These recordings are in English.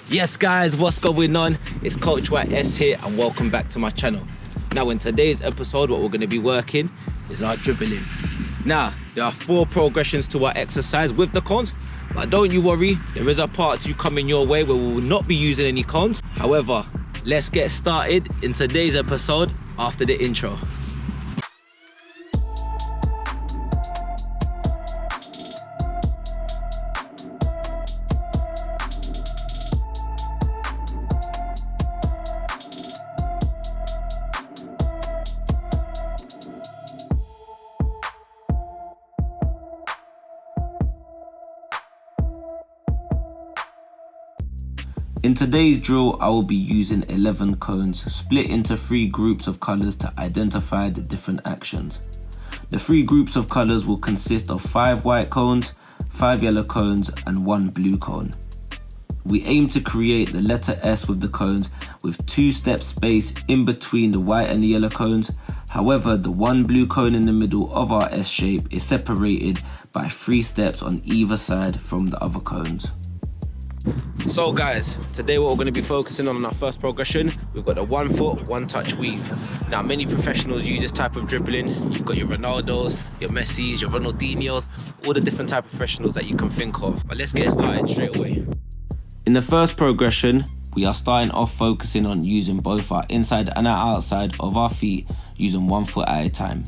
Yes guys, what's going on? It's Coach White S here and welcome back to my channel. Now in today's episode, what we're going to be working is our dribbling. Now, there are 4 progressions to our exercise with the cones, but don't you worry, there is a part 2 coming your way where we will not be using any cones. However, let's get started in today's episode after the intro. In today's drill, I will be using 11 cones split into 3 groups of colours to identify the different actions. The 3 groups of colours will consist of 5 white cones, 5 yellow cones and 1 blue cone. We aim to create the letter S with the cones with 2 step space in between the white and the yellow cones. However, the 1 blue cone in the middle of our S shape is separated by 3 steps on either side from the other cones. So guys, today what we're going to be focusing on our first progression, we've got the 1 foot, 1 touch weave. Now many professionals use this type of dribbling. You've got your Ronaldos, your Messis, your Ronaldinhos, all the different type of professionals that you can think of. But let's get started straight away. In the first progression, we are starting off focusing on using both our inside and our outside of our feet using 1 foot at a time.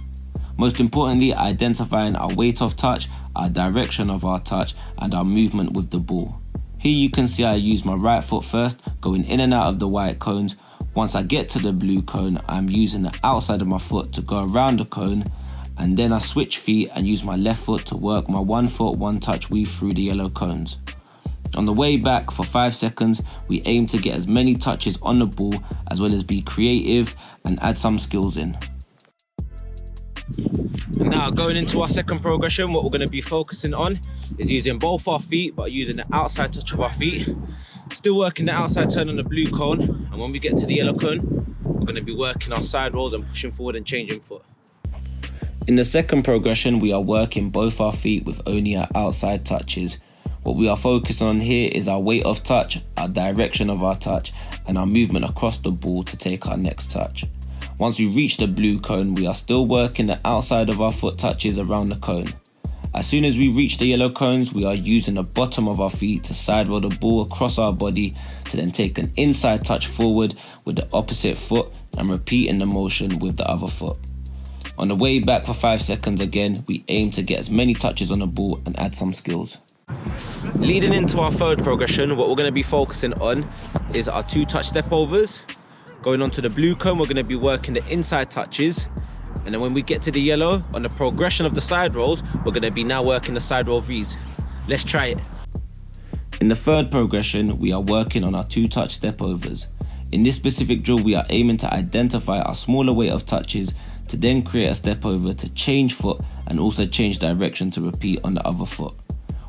Most importantly, identifying our weight of touch, our direction of our touch and our movement with the ball. Here you can see I use my right foot first, going in and out of the white cones. Once I get to the blue cone, I'm using the outside of my foot to go around the cone, and then I switch feet and use my left foot to work my 1 foot, 1 touch weave through the yellow cones. On the way back for 5 seconds, we aim to get as many touches on the ball as well as be creative and add some skills in. Now going into our second progression, what we're going to be focusing on is using both our feet but using the outside touch of our feet. Still working the outside turn on the blue cone, and when we get to the yellow cone, we're going to be working our side rolls and pushing forward and changing foot. In the second progression, we are working both our feet with only our outside touches. What we are focusing on here is our weight of touch, our direction of our touch and our movement across the ball to take our next touch. Once we reach the blue cone, we are still working the outside of our foot touches around the cone. As soon as we reach the yellow cones, we are using the bottom of our feet to side roll the ball across our body to then take an inside touch forward with the opposite foot and repeating the motion with the other foot. On the way back for 5 seconds again, we aim to get as many touches on the ball and add some skills. Leading into our third progression, what we're going to be focusing on is our 2 touch step overs. Going on to the blue cone, we're going to be working the inside touches, and then when we get to the yellow, on the progression of the side rolls, we're going to be now working the side roll V's. Let's try it. In the third progression, we are working on our 2 touch step overs. In this specific drill, we are aiming to identify our smaller weight of touches to then create a step over to change foot and also change direction to repeat on the other foot.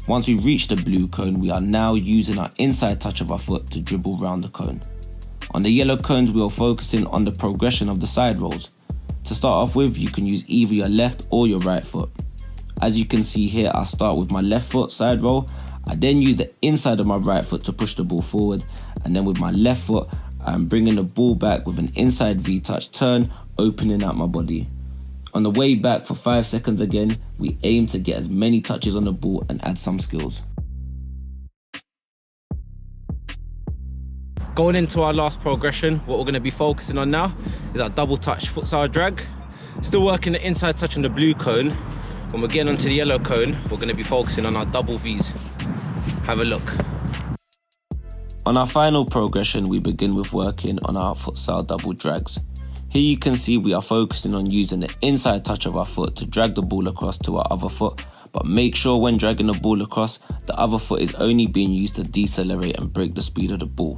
Once we reach the blue cone, we are now using our inside touch of our foot to dribble round the cone. On the yellow cones, we are focusing on the progression of the side rolls. To start off with, you can use either your left or your right foot. As you can see here, I start with my left foot side roll. I then use the inside of my right foot to push the ball forward, and then with my left foot, I'm bringing the ball back with an inside V touch turn, opening out my body. On the way back for 5 seconds again, we aim to get as many touches on the ball and add some skills. Going into our last progression, what we're going to be focusing on now is our double touch futsal drag. Still working the inside touch on the blue cone. When we're getting onto the yellow cone, we're going to be focusing on our double V's. Have a look. On our final progression, we begin with working on our futsal double drags. Here you can see we are focusing on using the inside touch of our foot to drag the ball across to our other foot, but make sure when dragging the ball across, the other foot is only being used to decelerate and break the speed of the ball.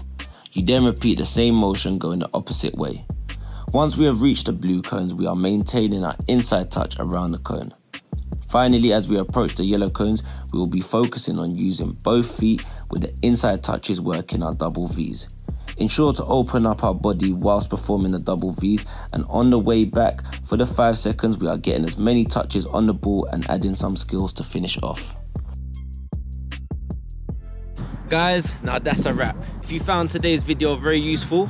You then repeat the same motion going the opposite way. Once we have reached the blue cones, we are maintaining our inside touch around the cone. Finally, as we approach the yellow cones, we will be focusing on using both feet with the inside touches working our double V's. Ensure to open up our body whilst performing the double V's, and on the way back for the 5 seconds, we are getting as many touches on the ball and adding some skills to finish off. Guys, now that's a wrap. If you found today's video very useful,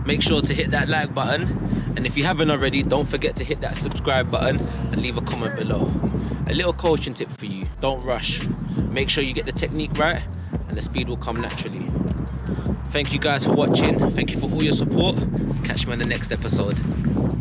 make sure to hit that like button. And if you haven't already, don't forget to hit that subscribe button and leave a comment below. A little coaching tip for you, don't rush. Make sure you get the technique right and the speed will come naturally. Thank you guys for watching. Thank you for all your support. Catch me on the next episode.